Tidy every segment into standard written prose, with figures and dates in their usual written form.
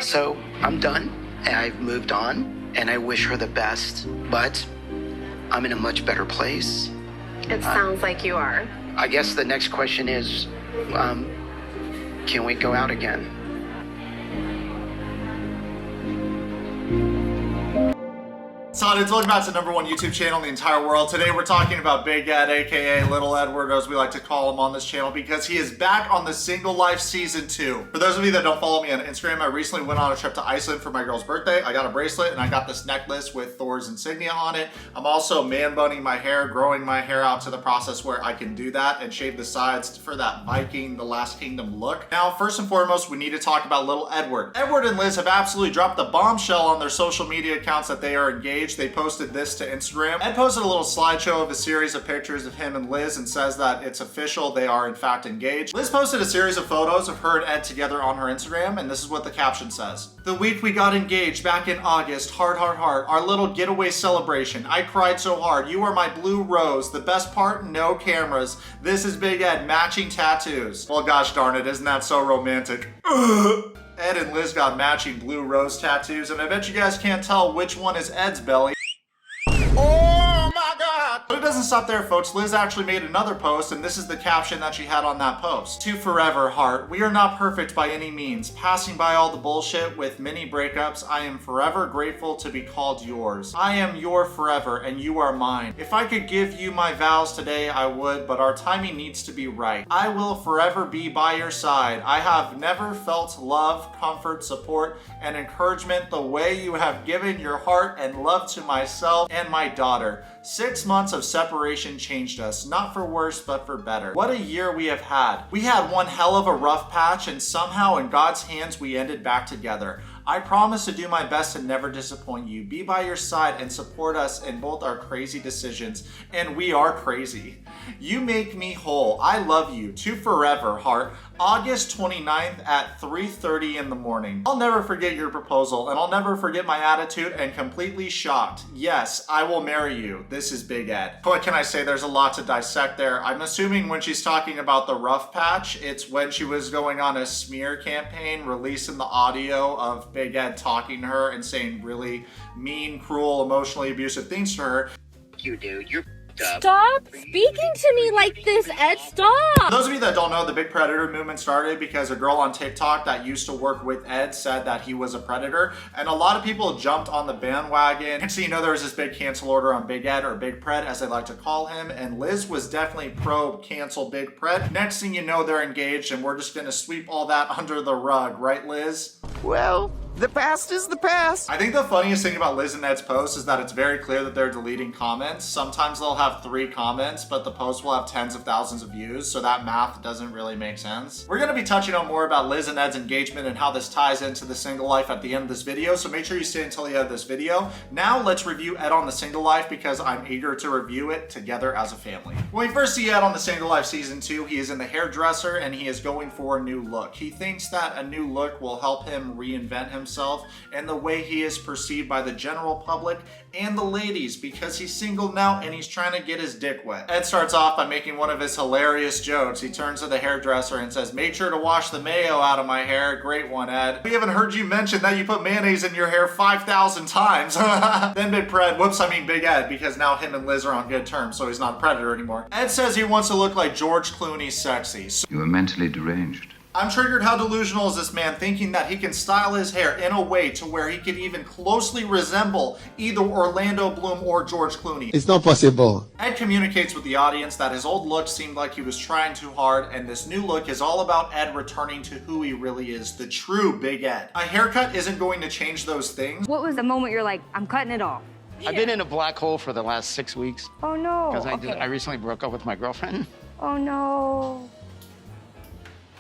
So I'm done, and I've moved on, and I wish her the best, but I'm in a much better place. It sounds like you are. I guess the next question is, can we go out again? Saudits, welcome back to the #1 YouTube channel in the entire world. Today we're talking about Big Ed, aka Little Edward, as we like to call him on this channel, because he is back on the Single Life Season 2. For those of you that don't follow me on Instagram, I recently went on a trip to Iceland for my girl's birthday. I got a bracelet and I got this necklace with Thor's insignia on it. I'm also man bunning my hair, growing my hair out to the process where I can do that and shave the sides for that Viking, the Last Kingdom look. Now, first and foremost, we need to talk about Little Edward. Edward and Liz have absolutely dropped the bombshell on their social media accounts that they are engaged. They posted this to Instagram. Ed posted a little slideshow of a series of pictures of him and Liz and says that it's official, they are in fact engaged. Liz posted a series of photos of her and Ed together on her Instagram, and this is what the caption says. The week we got engaged back in August, heart, heart, heart, our little getaway celebration. I cried so hard. You are my blue rose. The best part, no cameras. This is Big Ed, matching tattoos. Well, gosh darn it, isn't that so romantic? Ed and Liz got matching blue rose tattoos, and I bet you guys can't tell which one is Ed's belly. Oh my God! But it doesn't stop there, folks. Liz actually made another post, and this is the caption that she had on that post. To forever, heart. We are not perfect by any means. Passing by all the bullshit with many breakups, I am forever grateful to be called yours. I am your forever, and you are mine. If I could give you my vows today, I would, but our timing needs to be right. I will forever be by your side. I have never felt love, comfort, support, and encouragement the way you have given your heart and love to myself and my daughter. 6 months of separation changed us, not for worse, but for better. What a year we have had. We had one hell of a rough patch, and somehow in God's hands we ended back together. I promise to do my best to never disappoint you, be by your side, and support us in both our crazy decisions. And we are crazy. You make me whole. I love you. To forever, heart. August 29th at 3:30 in the morning. I'll never forget your proposal, and I'll never forget my attitude and completely shocked. Yes, I will marry you. This is Big Ed. What can I say? There's a lot to dissect there. I'm assuming when she's talking about the rough patch, it's when she was going on a smear campaign, releasing the audio of Big Ed talking to her and saying really mean, cruel, emotionally abusive things to her. You do. You're Stop speaking to me like this, Ed. Stop! For those of you that don't know, the Big Predator movement started because a girl on TikTok that used to work with Ed said that he was a predator, and a lot of people jumped on the bandwagon. And so you know there was this big cancel order on Big Ed, or Big Pred as they like to call him, and Liz was definitely pro cancel Big Pred. Next thing you know, they're engaged, and we're just gonna sweep all that under the rug, right, Liz? Well, the past is the past. I think the funniest thing about Liz and Ed's post is that it's very clear that they're deleting comments. Sometimes they'll have 3 comments, but the post will have tens of thousands of views, so that math doesn't really make sense. We're gonna be touching on more about Liz and Ed's engagement and how this ties into the single life at the end of this video, so make sure you stay until the end of this video. Now let's review Ed on the single life because I'm eager to review it together as a family. When we first see Ed on the single life season 2, he is in the hairdresser and he is going for a new look. He thinks that a new look will help him reinvent himself and the way he is perceived by the general public and the ladies, because he's single now and he's trying to get his dick wet. Ed starts off by making one of his hilarious jokes. He turns to the hairdresser and says, "Make sure to wash the mayo out of my hair." Great one, Ed. We haven't heard you mention that you put mayonnaise in your hair 5,000 times. Then Big Ed, because now him and Liz are on good terms, so he's not a predator anymore. Ed says he wants to look like George Clooney sexy. You are mentally deranged. I'm triggered. How delusional is this man, thinking that he can style his hair in a way to where he could even closely resemble either Orlando Bloom or George Clooney? It's not possible. Ed communicates with the audience that his old look seemed like he was trying too hard, and this new look is all about Ed returning to who he really is, the true Big Ed. A haircut isn't going to change those things. What was the moment you're like, I'm cutting it off? I've been in a black hole for the last 6 weeks Oh no. because Okay. I recently broke up with my girlfriend. Oh no.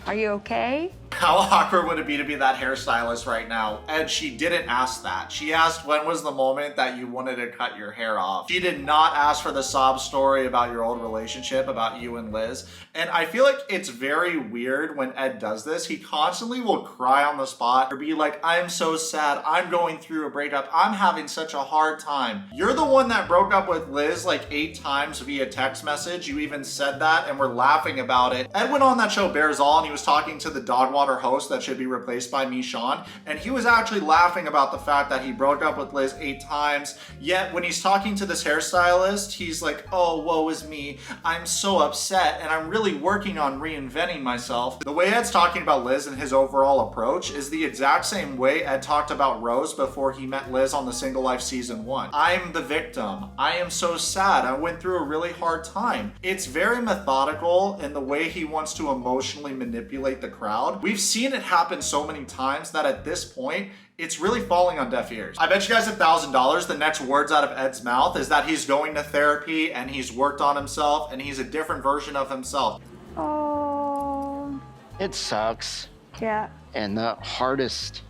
Are you okay? How awkward would it be to be that hairstylist right now? And she didn't ask that. She asked, when was the moment that you wanted to cut your hair off? She did not ask for the sob story about your old relationship, about you and Liz. And I feel like it's very weird when Ed does this. He constantly will cry on the spot or be like, I'm so sad. I'm going through a breakup. I'm having such a hard time. You're the one that broke up with Liz like 8 times via text message. You even said that and we're laughing about it. Ed went on that show Bears All and he was talking to the dog water daughter host that should be replaced by Michonne, and he was actually laughing about the fact that he broke up with Liz 8 times, yet when he's talking to this hairstylist, he's like, oh, woe is me, I'm so upset, and I'm really working on reinventing myself. The way Ed's talking about Liz and his overall approach is the exact same way Ed talked about Rose before he met Liz on the Single Life Season 1. I'm the victim. I am so sad. I went through a really hard time. It's very methodical in the way he wants to emotionally manipulate the crowd. We've seen it happen so many times that at this point, it's really falling on deaf ears. I bet you guys $1,000 the next words out of Ed's mouth is that he's going to therapy and he's worked on himself and he's a different version of himself. Oh. It sucks. Yeah. And the hardest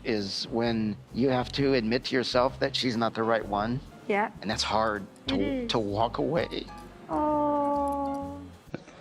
is when you have to admit to yourself that she's not the right one. Yeah. And that's hard to walk away. Oh.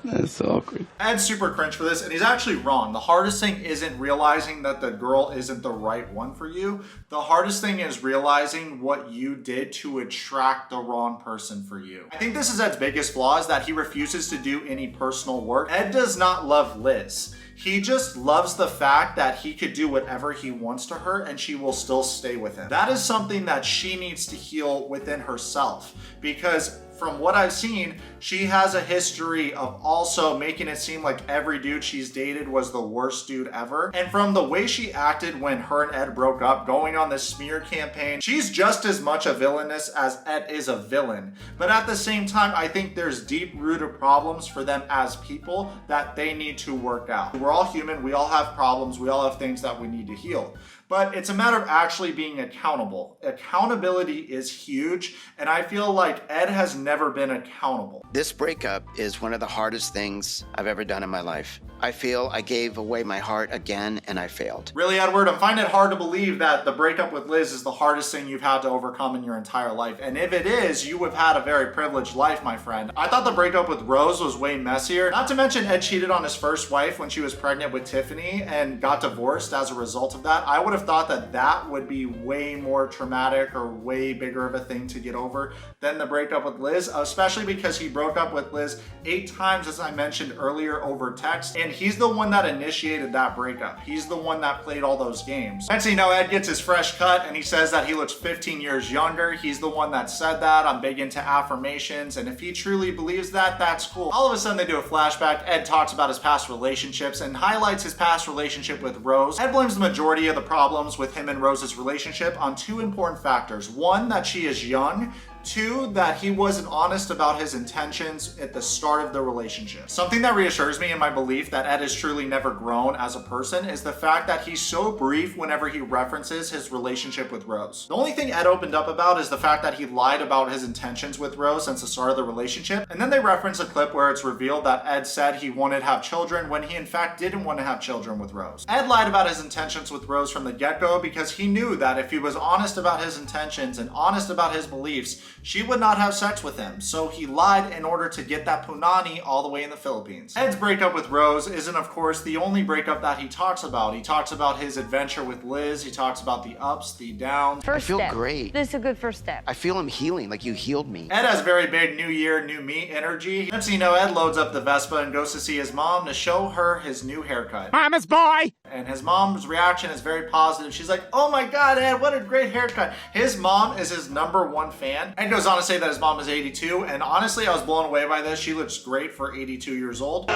That's so awkward. Ed's super cringe for this, and he's actually wrong. The hardest thing isn't realizing that the girl isn't the right one for you. The hardest thing is realizing what you did to attract the wrong person for you. I think this is Ed's biggest flaw, is that he refuses to do any personal work. Ed does not love Liz. He just loves the fact that he could do whatever he wants to her and she will still stay with him. That is something that she needs to heal within herself, because from what I've seen, she has a history of also making it seem like every dude she's dated was the worst dude ever. And from the way she acted when her and Ed broke up, going on this smear campaign, she's just as much a villainess as Ed is a villain. But at the same time, I think there's deep-rooted problems for them as people that they need to work out. We're all human, we all have problems, we all have things that we need to heal. But it's a matter of actually being accountable. Accountability is huge, and I feel like Ed has never been accountable. This breakup is one of the hardest things I've ever done in my life. I feel I gave away my heart again and I failed. Really, Edward, I'm finding it hard to believe that the breakup with Liz is the hardest thing you've had to overcome in your entire life. And if it is, you have had a very privileged life, my friend. I thought the breakup with Rose was way messier. Not to mention Ed cheated on his first wife when she was pregnant with Tiffany and got divorced as a result of that. I would have thought that that would be way more traumatic or way bigger of a thing to get over than the breakup with Liz, especially because he broke up with Liz 8 times, as I mentioned earlier, over text. And he's the one that initiated that breakup. He's the one that played all those games. Next thing you know, Ed gets his fresh cut and he says that he looks 15 years younger. He's the one that said that. I'm big into affirmations, and if he truly believes that, that's cool. All of a sudden they do a flashback. Ed talks about his past relationships and highlights his past relationship with Rose. Ed blames the majority of the problems with him and Rose's relationship on 2 important factors. 1, that she is young. 2, that he wasn't honest about his intentions at the start of the relationship. Something that reassures me in my belief that Ed has truly never grown as a person is the fact that he's so brief whenever he references his relationship with Rose. The only thing Ed opened up about is the fact that he lied about his intentions with Rose since the start of the relationship, and then they reference a clip where it's revealed that Ed said he wanted to have children when he in fact didn't want to have children with Rose. Ed lied about his intentions with Rose from the get-go because he knew that if he was honest about his intentions and honest about his beliefs, she would not have sex with him, so he lied in order to get that punani all the way in the Philippines. Ed's breakup with Rose isn't, of course, the only breakup that he talks about. He talks about his adventure with Liz, he talks about the ups, the downs. I feel great. This is a good first step. I feel I'm healing, like you healed me. Ed has very big new year, new me energy. Next thing you know, Ed loads up the Vespa and goes to see his mom to show her his new haircut. Mama's boy! And his mom's reaction is very positive. She's like, oh my God, Ed, what a great haircut. His mom is his #1 fan. Ed goes on to say that his mom is 82, and honestly, I was blown away by this. She looks great for 82 years old.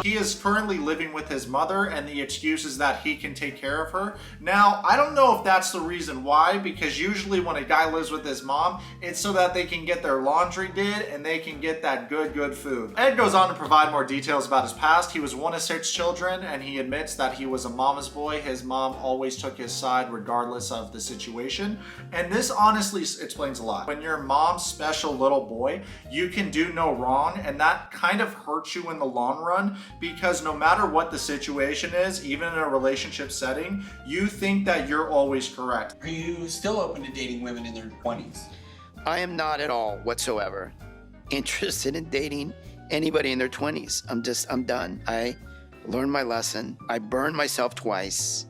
He is currently living with his mother, and the excuse is that he can take care of her. Now, I don't know if that's the reason why, because usually when a guy lives with his mom, it's so that they can get their laundry did and they can get that good food. Ed goes on to provide more details about his past. He was one of 6 children, and he admits that he was a mama's boy. His mom always took his side regardless of the situation. And this honestly explains a lot. When you're mom's special little boy, you can do no wrong, and that kind of hurts you in the long run, because no matter what the situation is, even in a relationship setting, you think that you're always correct. Are you still open to dating women in their 20s? I am not at all whatsoever interested in dating anybody in their 20s. I'm done. I learned my lesson. I burned myself twice,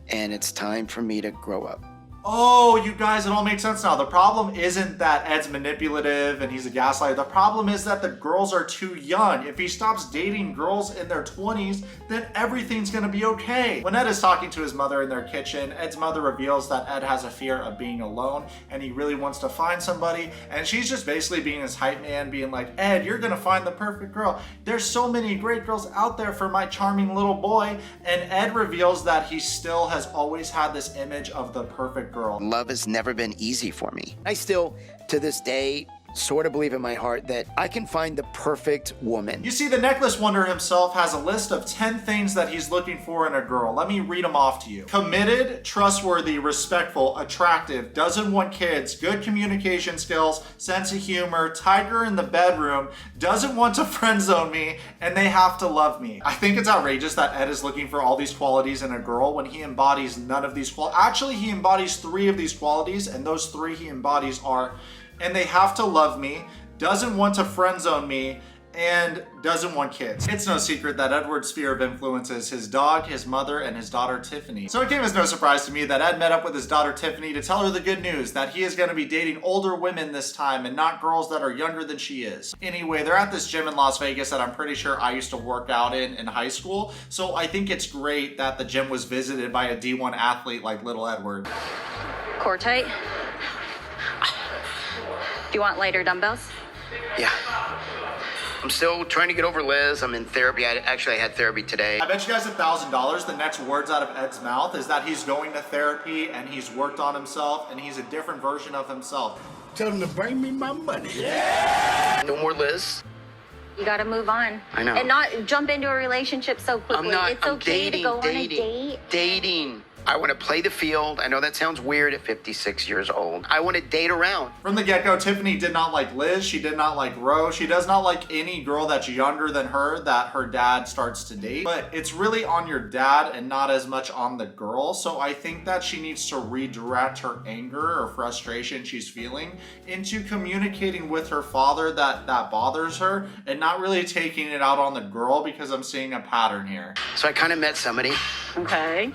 and it's time for me to grow up. Oh, you guys, it all makes sense now. The problem isn't that Ed's manipulative and he's a gaslighter. The problem is that the girls are too young. If he stops dating girls in their 20s, then everything's gonna be okay. When Ed is talking to his mother in their kitchen, Ed's mother reveals that Ed has a fear of being alone and he really wants to find somebody. And she's just basically being his hype man, being like, Ed, you're gonna find the perfect girl. There's so many great girls out there for my charming little boy. And Ed reveals that he still has always had this image of the perfect girl. Love has never been easy for me. I still, to this day, sort of believe in my heart that I can find the perfect woman. You see, the Necklace Wonder himself has a list of 10 things that he's looking for in a girl. Let me read them off to you. Committed, trustworthy, respectful, attractive, doesn't want kids, good communication skills, sense of humor, tiger in the bedroom, doesn't want to friend zone me, and they have to love me. I think it's outrageous that Ed is looking for all these qualities in a girl when he embodies none of these qualities. Actually, he embodies 3 of these qualities, and those 3 he embodies are, and they have to love me, doesn't want to friend zone me, and doesn't want kids. It's no secret that Edward's sphere of influence is his dog, his mother, and his daughter Tiffany. So it came as no surprise to me that Ed met up with his daughter Tiffany to tell her the good news that he is going to be dating older women this time and not girls that are younger than she is. Anyway, they're at this gym in Las Vegas that I'm pretty sure I used to work out in high school. So I think it's great that the gym was visited by a D1 athlete like little Edward. Core tight. Do you want lighter dumbbells? Yeah. I'm still trying to get over Liz. I'm in therapy. I had therapy today. I bet you guys $1,000 the next words out of Ed's mouth is that he's going to therapy and he's worked on himself and he's a different version of himself. Tell him to bring me my money. No more Liz. You gotta move on. I know. And not jump into a relationship so quickly. I'm not. It's I'm okay dating, to go dating, on a date. dating. I want to play the field. I know that sounds weird at 56 years old. I want to date around. From the get-go, Tiffany did not like Liz. She did not like Rose. She does not like any girl that's younger than her that her dad starts to date. But it's really on your dad and not as much on the girl. So I think that she needs to redirect her anger or frustration she's feeling into communicating with her father that bothers her and not really taking it out on the girl, because I'm seeing a pattern here. So I kind of met somebody. Okay.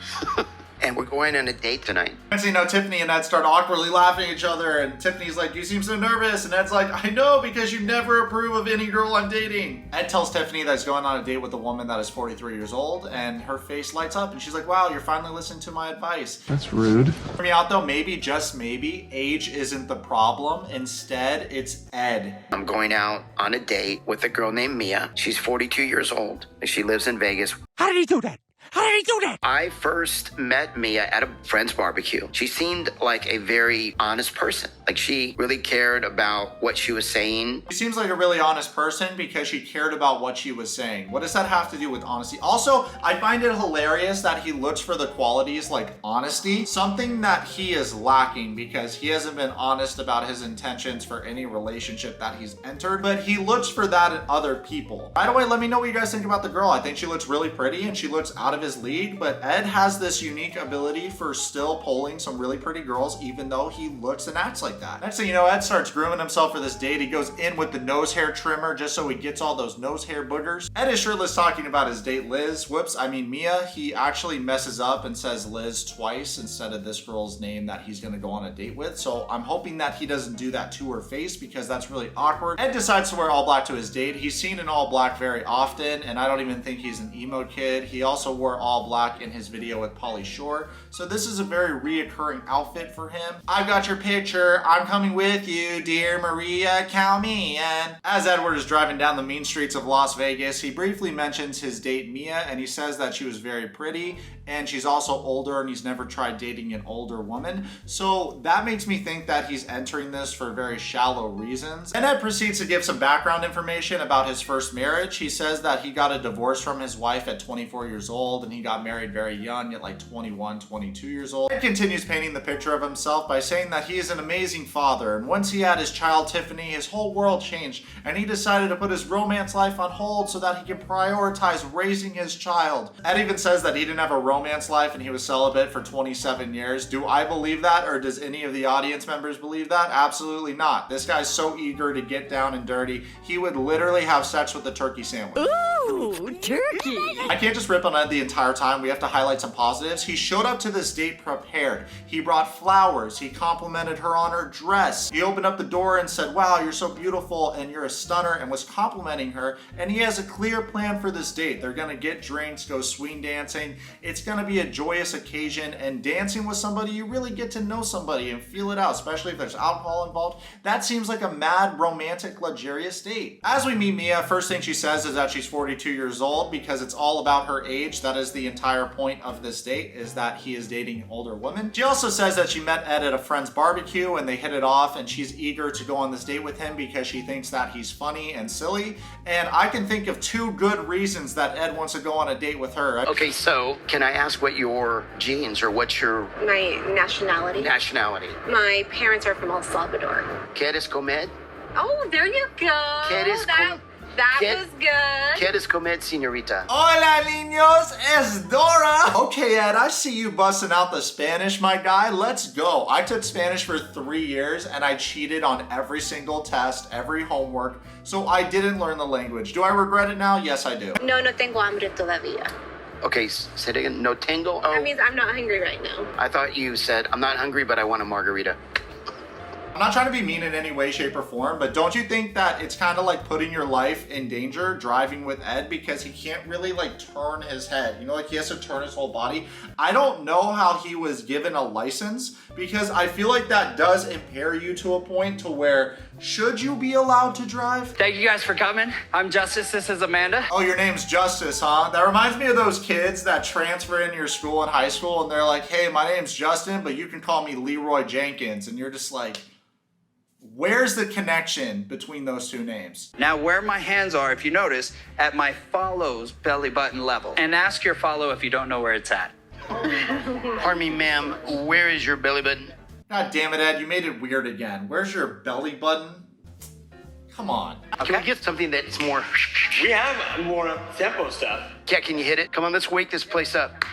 And we're going on a date tonight. And so, you know, Tiffany and Ed start awkwardly laughing at each other, and Tiffany's like, you seem so nervous, and Ed's like, I know, because you never approve of any girl I'm dating. Ed tells Tiffany that he's going on a date with a woman that is 43 years old, and her face lights up, and she's like, wow, you're finally listening to my advice. That's rude. Hear me out though, maybe, just maybe, age isn't the problem. Instead, it's Ed. I'm going out on a date with a girl named Mia. She's 42 years old. She lives in Vegas. How did he do that? How did he do that? I first met Mia at a friend's barbecue. She seemed like a very honest person. Like, she really cared about what she was saying. She seems like a really honest person because she cared about what she was saying. What does that have to do with honesty? Also, I find it hilarious that he looks for the qualities like honesty, something that he is lacking because he hasn't been honest about his intentions for any relationship that he's entered, but he looks for that in other people. By the way, let me know what you guys think about the girl. I think she looks really pretty and she looks out of his league, but Ed has this unique ability for still pulling some really pretty girls even though he looks and acts like that. Next thing you know, Ed starts grooming himself for this date. He goes in with the nose hair trimmer just so he gets all those nose hair boogers. Ed is shirtless talking about his date Liz. Mia. He actually messes up and says Liz twice instead of this girl's name that he's gonna go on a date with. So I'm hoping that he doesn't do that to her face because that's really awkward. Ed decides to wear all black to his date. He's seen in all black very often, and I don't even think he's an emo kid. He also wore all black in his video with Pauly Shore. So this is a very reoccurring outfit for him. I've got your picture. I'm coming with you, dear Maria, count me in. As Edward is driving down the mean streets of Las Vegas, he briefly mentions his date Mia, and he says that she was very pretty and she's also older and he's never tried dating an older woman. So that makes me think that he's entering this for very shallow reasons. And Ed proceeds to give some background information about his first marriage. He says that he got a divorce from his wife at 24 years old and he got married very young at like 21, 22 years old. Ed continues painting the picture of himself by saying that he is an amazing father, and once he had his child Tiffany, his whole world changed and he decided to put his romance life on hold so that he can prioritize raising his child. Ed even says that he didn't have a romance life and he was celibate for 27 years. Do I believe that, or does any of the audience members believe that? Absolutely not. This guy's so eager to get down and dirty, he would literally have sex with a turkey sandwich. Ooh, Ooh, turkey. I can't just rip on Ed the entire time. We have to highlight some positives. He showed up to this date prepared. He brought flowers. He complimented her on her dress. He opened up the door and said, wow, you're so beautiful and you're a stunner, and was complimenting her. And he has a clear plan for this date. They're gonna get drinks, go swing dancing. It's gonna be a joyous occasion, and dancing with somebody, you really get to know somebody and feel it out, especially if there's alcohol involved. That seems like a mad, romantic, luxurious date. As we meet Mia, first thing she says is that she's 42 years old because it's all about her age. That is the entire point of this date, is that he is dating older women. She also says that she met Ed at a friend's barbecue and they hit it off, and she's eager to go on this date with him because she thinks that he's funny and silly. And I can think of 2 good reasons that Ed wants to go on a date with her. Okay, so can I ask what your genes or what's your My nationality. nationality? My parents are from El Salvador. ¿Quieres comer? Oh, there you go. ¿Quieres That was good. ¿Quieres comer, señorita? Hola, niños, es Dora. Okay, Ed, I see you busting out the Spanish, my guy. Let's go. I took Spanish for 3 years and I cheated on every single test, every homework, so I didn't learn the language. Do I regret it now? Yes, I do. No tengo hambre todavía. Okay, say it again. No tengo? Oh, That means I'm not hungry right now. I thought you said, I'm not hungry, but I want a margarita. I'm not trying to be mean in any way, shape, or form, but don't you think that it's kind of like putting your life in danger driving with Ed, because he can't really like turn his head, you know, like he has to turn his whole body. I don't know how he was given a license, because I feel like that does impair you to a point to where, should you be allowed to drive? Thank you guys for coming. I'm Justice, this is Amanda. Oh, your name's Justice, huh? That reminds me of those kids that transfer in your school in high school and they're like, hey, my name's Justin, but you can call me Leroy Jenkins. And you're just like, where's the connection between those 2 names? Now where my hands are, if you notice, at my follows belly button level. And ask your follow if you don't know where it's at. Pardon me, ma'am, where is your belly button? God damn it, Ed, you made it weird again. Where's your belly button? Come on. Can we get something that's more... We have more tempo stuff. Yeah, can you hit it? Come on, let's wake this place up.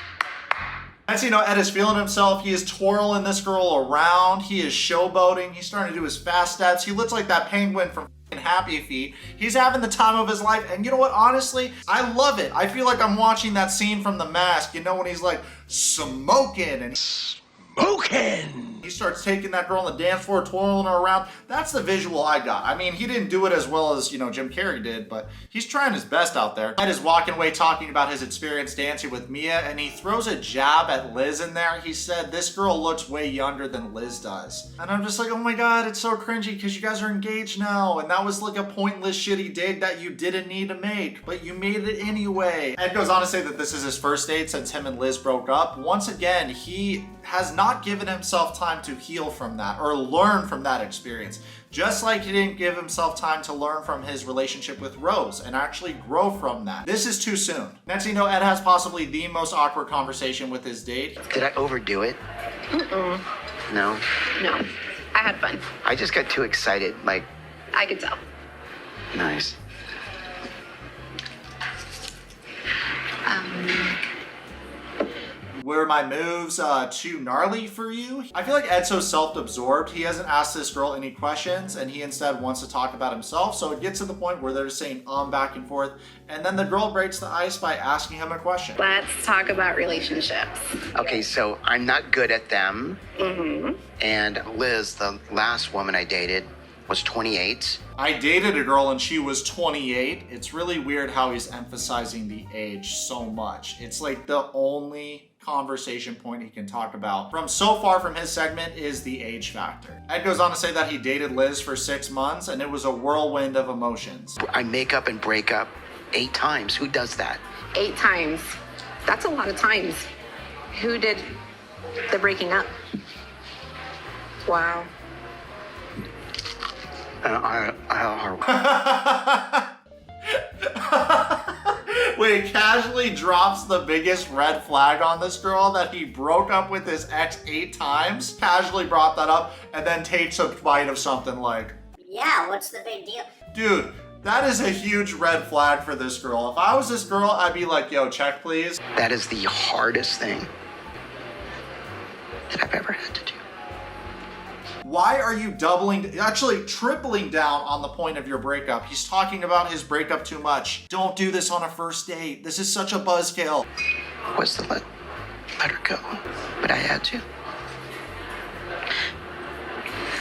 As you know, Ed is feeling himself. He is twirling this girl around. He is showboating. He's starting to do his fast steps. He looks like that penguin from Happy Feet. He's having the time of his life. And you know what? Honestly, I love it. I feel like I'm watching that scene from The Mask, you know, when he's like smoking and Smoking! he starts taking that girl on the dance floor, twirling her around. That's the visual I got. I mean, he didn't do it as well as, you know, Jim Carrey did, but he's trying his best out there. Ed is walking away talking about his experience dancing with Mia, and he throws a jab at Liz in there. He said, this girl looks way younger than Liz does. And I'm just like, oh my God, it's so cringy because you guys are engaged now. And that was like a pointless, shitty date that you didn't need to make, but you made it anyway. Ed goes on to say that this is his first date since him and Liz broke up. Once again, he has not given himself time to heal from that or learn from that experience. Just like he didn't give himself time to learn from his relationship with Rose and actually grow from that. This is too soon. Next thing you know, Ed has possibly the most awkward conversation with his date. Did I overdo it? Mm-mm. No? No. I had fun. I just got too excited, like... I could tell. Nice. Were my moves too gnarly for you? I feel like Ed's so self-absorbed, he hasn't asked this girl any questions and he instead wants to talk about himself. So it gets to the point where they're just saying back and forth, and then the girl breaks the ice by asking him a question. Let's talk about relationships. Okay, so I'm not good at them. Mm-hmm. And Liz, the last woman I dated, was 28. I dated a girl and she was 28. It's really weird how he's emphasizing the age so much. It's like the only conversation point he can talk about from so far from his segment is the age factor. Ed goes on to say that he dated Liz for 6 months and it was a whirlwind of emotions. I make up and break up 8 times. Who does that? 8 times. That's a lot of times. Who did the breaking up? Wow. When he casually drops the biggest red flag on this girl that he broke up with his ex 8 times, casually brought that up, and then takes a bite of something like, yeah, what's the big deal? Dude, that is a huge red flag for this girl. If I was this girl, I'd be like, yo, check please. That is the hardest thing that I've ever had to do. Why are you actually tripling down on the point of your breakup? He's talking about his breakup too much. Don't do this on a first date. This is such a buzzkill. Was to let her go, but I had to.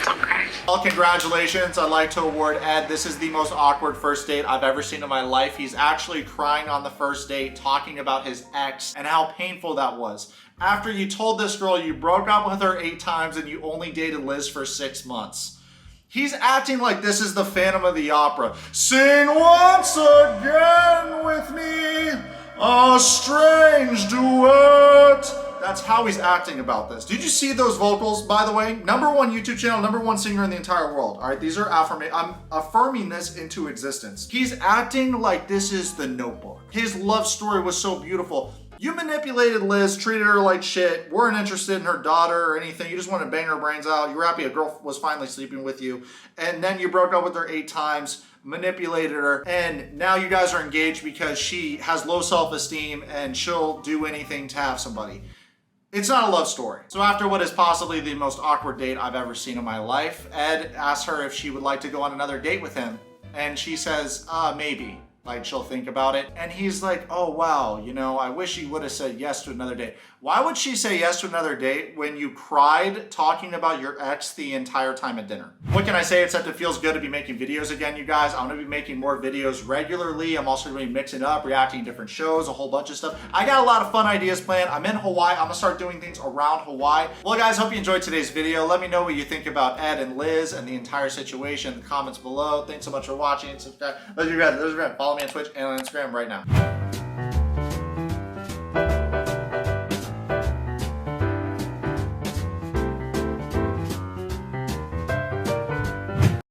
Okay. Well, congratulations. I'd like to award Ed. This is the most awkward first date I've ever seen in my life. He's actually crying on the first date, talking about his ex and how painful that was. After you told this girl you broke up with her 8 times and you only dated Liz for 6 months. He's acting like this is the Phantom of the Opera. Sing once again with me, a strange duet. That's how he's acting about this. Did you see those vocals, by the way? #1 YouTube channel, #1 singer in the entire world. All right, these are I'm affirming this into existence. He's acting like this is the Notebook. His love story was so beautiful. You manipulated Liz, treated her like shit, weren't interested in her daughter or anything. You just wanted to bang her brains out. You were happy a girl was finally sleeping with you. And then you broke up with her 8 times, manipulated her, and now you guys are engaged because she has low self-esteem and she'll do anything to have somebody. It's not a love story. So after what is possibly the most awkward date I've ever seen in my life, Ed asks her if she would like to go on another date with him. And she says, maybe. Like, she'll think about it. And he's like, oh, wow, you know, I wish you would have said yes to another date. Why would she say yes to another date when you cried talking about your ex the entire time at dinner? What can I say except it feels good to be making videos again, you guys. I'm gonna be making more videos regularly. I'm also gonna be mixing it up, reacting to different shows, a whole bunch of stuff. I got a lot of fun ideas planned. I'm in Hawaii. I'm gonna start doing things around Hawaii. Well, guys, hope you enjoyed today's video. Let me know what you think about Ed and Liz and the entire situation in the comments below. Thanks so much for watching. Subscribe. Those are your friends. Follow me on Twitch and on Instagram right now.